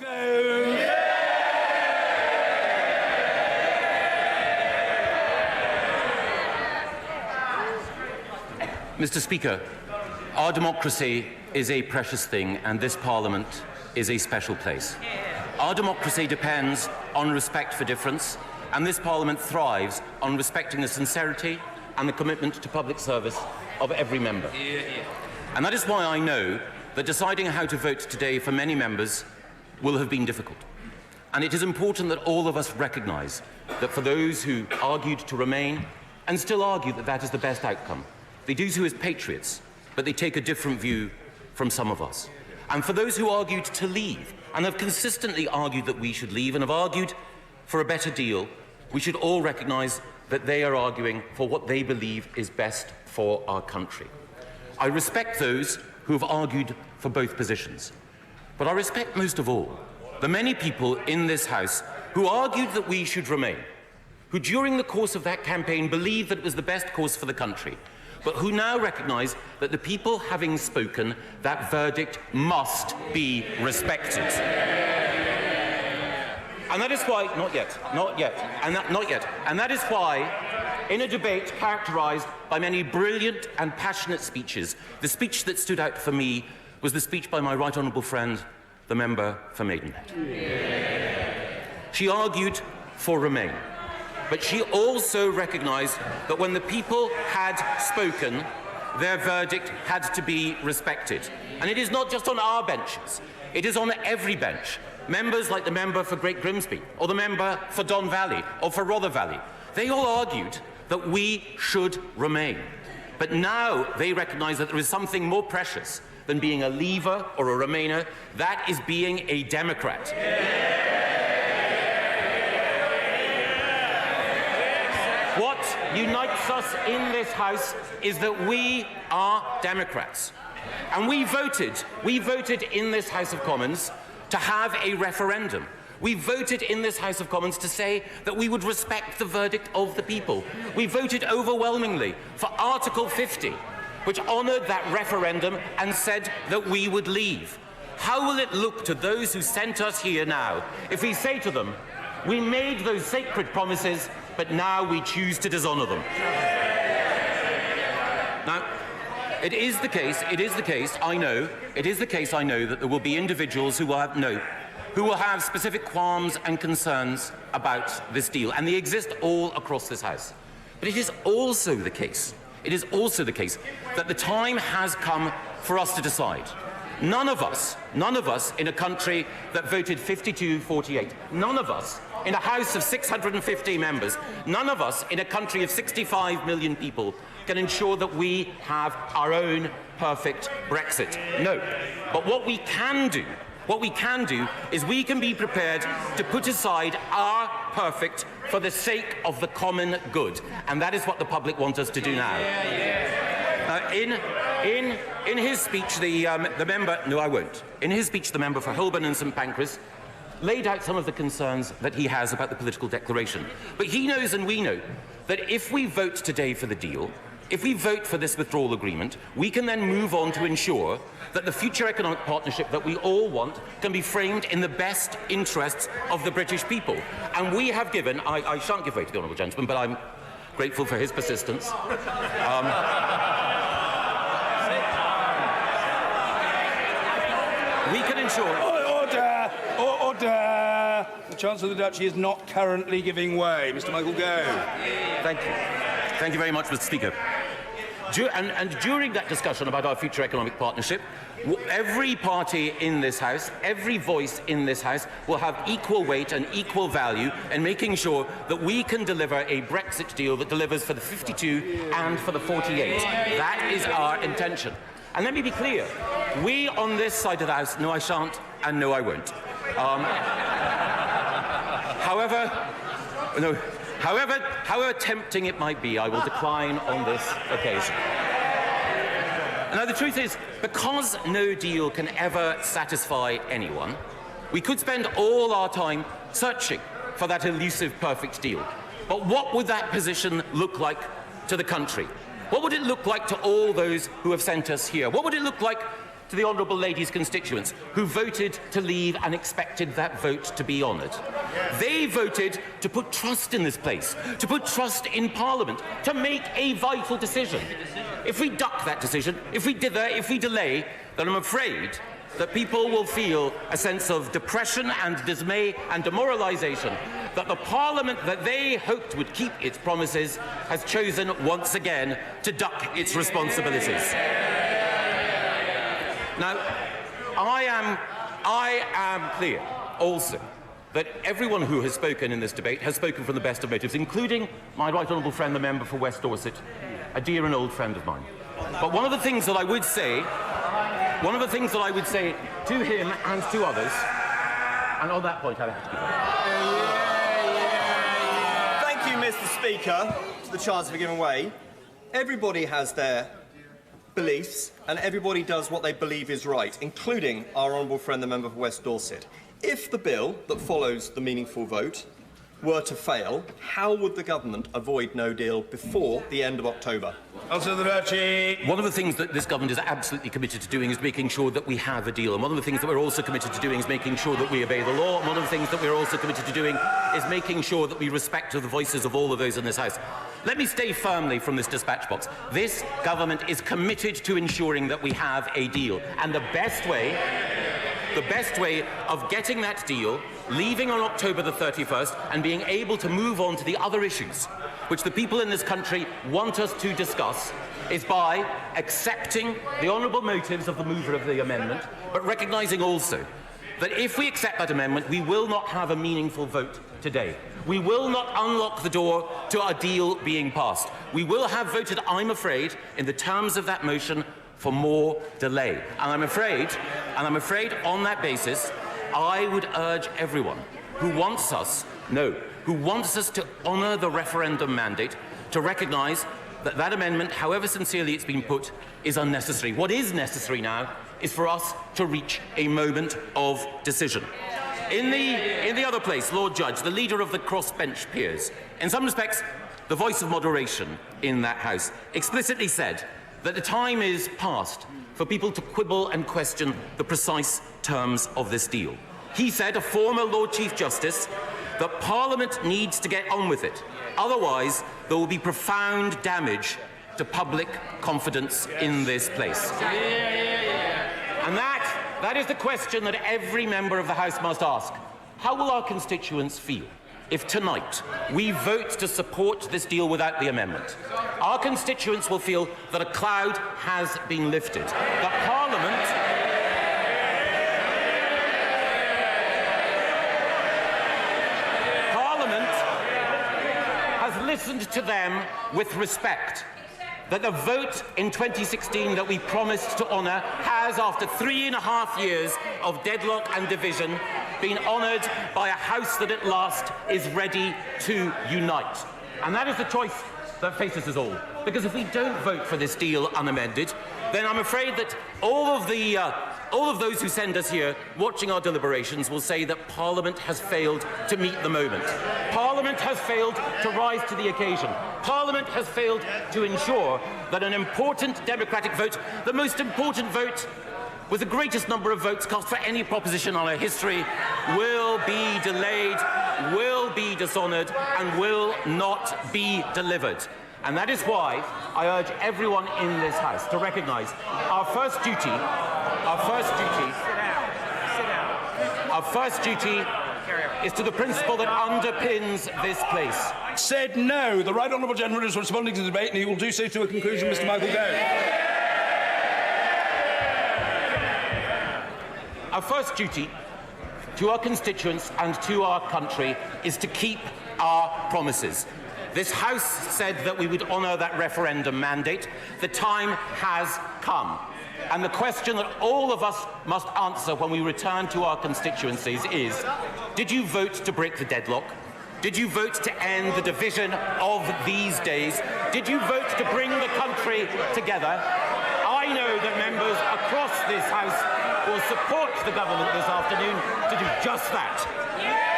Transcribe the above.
Gove. Mr. Speaker, our democracy is a precious thing, and this Parliament is a special place. Our democracy depends on respect for difference, and this Parliament thrives on respecting the sincerity and the commitment to public service of every member. And that is why I know that deciding how to vote today for many members will have been difficult. And it is important that all of us recognise that for those who argued to remain and still argue that that is the best outcome, they do so as patriots, but they take a different view from some of us. And for those who argued to leave and have consistently argued that we should leave and have argued for a better deal, we should all recognise that they are arguing for what they believe is best for our country. I respect those who have argued for both positions, but I respect most of all the many people in this House who argued that we should remain, who during the course of that campaign believed that it was the best course for the country, but who now recognise that the people having spoken, that verdict must be respected. And that is why, not yet, and that is why, in a debate characterised by many brilliant and passionate speeches, the speech that stood out for me was the speech by my right honourable friend, the member for Maidenhead. She argued for Remain, but she also recognised that when the people had spoken, their verdict had to be respected. And it is not just on our benches, it is on every bench. Members like the member for Great Grimsby, or the member for Don Valley, or for Rother Valley, they all argued that we should remain. But now they recognise that there is something more precious than being a leaver or a remainer. That is being a Democrat. What unites us in this House is that we are Democrats. And we voted in this House of Commons to have a referendum. We voted in this House of Commons to say that we would respect the verdict of the people. We voted overwhelmingly for Article 50, which honoured that referendum and said that we would leave. How will it look to those who sent us here now if we say to them, we made those sacred promises, but now we choose to dishonour them? Now, it is the case, I know that there will be individuals who will have specific qualms and concerns about this deal, and they exist all across this House. But it is also the case that the time has come for us to decide. None of us in a country that voted 52-48, none of us in a House of 650 members, none of us in a country of 65 million people can ensure that we have our own perfect Brexit. No. But what we can do is we can be prepared to put aside our perfect for the sake of the common good. And that is what the public want us to do now. In his speech, the member for Holborn and St Pancras laid out some of the concerns that he has about the political declaration. But he knows and we know that if we vote today for the deal, if we vote for this withdrawal agreement, we can then move on to ensure that the future economic partnership that we all want can be framed in the best interests of the British people. And we have given, I shan't give way to the honourable gentleman, but I'm grateful for his persistence. We can ensure... Order! The Chancellor of the Duchy is not currently giving way. Mr. Michael Gove. Thank you. Thank you very much, Mr. Speaker. And during that discussion about our future economic partnership, every party in this House, every voice in this House will have equal weight and equal value in making sure that we can deliver a Brexit deal that delivers for the 52 and for the 48. That is our intention. And let me be clear, we on this side of the House, no I shan't and no I won't. However tempting it might be, I will decline on this occasion. Now, the truth is, because no deal can ever satisfy anyone, we could spend all our time searching for that elusive perfect deal. But what would that position look like to the country? What would it look like to all those who have sent us here? What would it look like to the honourable lady's constituents who voted to leave and expected that vote to be honoured. They voted to put trust in this place, to put trust in Parliament, to make a vital decision. If we duck that decision, if we delay, then I'm afraid that people will feel a sense of depression and dismay and demoralisation that the Parliament that they hoped would keep its promises has chosen once again to duck its responsibilities. Now, I am clear also that everyone who has spoken in this debate has spoken from the best of motives, including my right honourable friend, the member for West Dorset, a dear and old friend of mine. But one of the things that I would say to him and to others, and on that point I have to give up. Thank you, Mr. Speaker, to the chance for giving way. Everybody has their beliefs, and everybody does what they believe is right, including our honourable friend, the member for West Dorset. If the bill that follows the meaningful vote were to fail, how would the government avoid no deal before the end of October? One of the things that this government is absolutely committed to doing is making sure that we have a deal. And one of the things that we're also committed to doing is making sure that we obey the law. And one of the things that we're also committed to doing is making sure that we respect the voices of all of those in this House. Let me stay firmly from this dispatch box. This government is committed to ensuring that we have a deal. And the best way of getting that deal, leaving on October the 31st and being able to move on to the other issues which the people in this country want us to discuss, is by accepting the honourable motives of the mover of the amendment, but recognising also that if we accept that amendment, we will not have a meaningful vote today. We will not unlock the door to a deal being passed. We will have voted, I'm afraid, in the terms of that motion, for more delay. And I'm afraid on that basis, I would urge everyone who wants us to honour the referendum mandate to recognise that that amendment, however sincerely it's been put, is unnecessary. What is necessary now is for us to reach a moment of decision. In the other place, Lord Judge, the leader of the crossbench peers, in some respects, the voice of moderation in that House, explicitly said that the time is past for people to quibble and question the precise terms of this deal. He said, a former Lord Chief Justice, that Parliament needs to get on with it. Otherwise, there will be profound damage to public confidence in this place. And that is the question that every member of the House must ask. How will our constituents feel if tonight we vote to support this deal without the amendment? Our constituents will feel that a cloud has been lifted, that Parliament has listened to them with respect, that the vote in 2016 that we promised to honour has, after 3.5 years of deadlock and division, been honoured by a House that at last is ready to unite. And that is the choice that faces us all. Because if we don't vote for this deal unamended, then I'm afraid that all of those who send us here watching our deliberations will say that Parliament has failed to meet the moment. Parliament has failed to rise to the occasion. Parliament has failed to ensure that an important democratic vote, the most important vote with the greatest number of votes cast for any proposition on our history, will be delayed, will be dishonoured, and will not be delivered. And that is why I urge everyone in this House to recognise our first duty is to the principle that underpins this place. Said no. The Right Honourable Gentleman is responding to the debate, and he will do so to a conclusion. Mr. Michael Gove. Our first duty to our constituents and to our country is to keep our promises. This House said that we would honour that referendum mandate. The time has come. And the question that all of us must answer when we return to our constituencies is, did you vote to break the deadlock? Did you vote to end the division of these days? Did you vote to bring the country together? I know that members across this House will support the government this afternoon to do just that.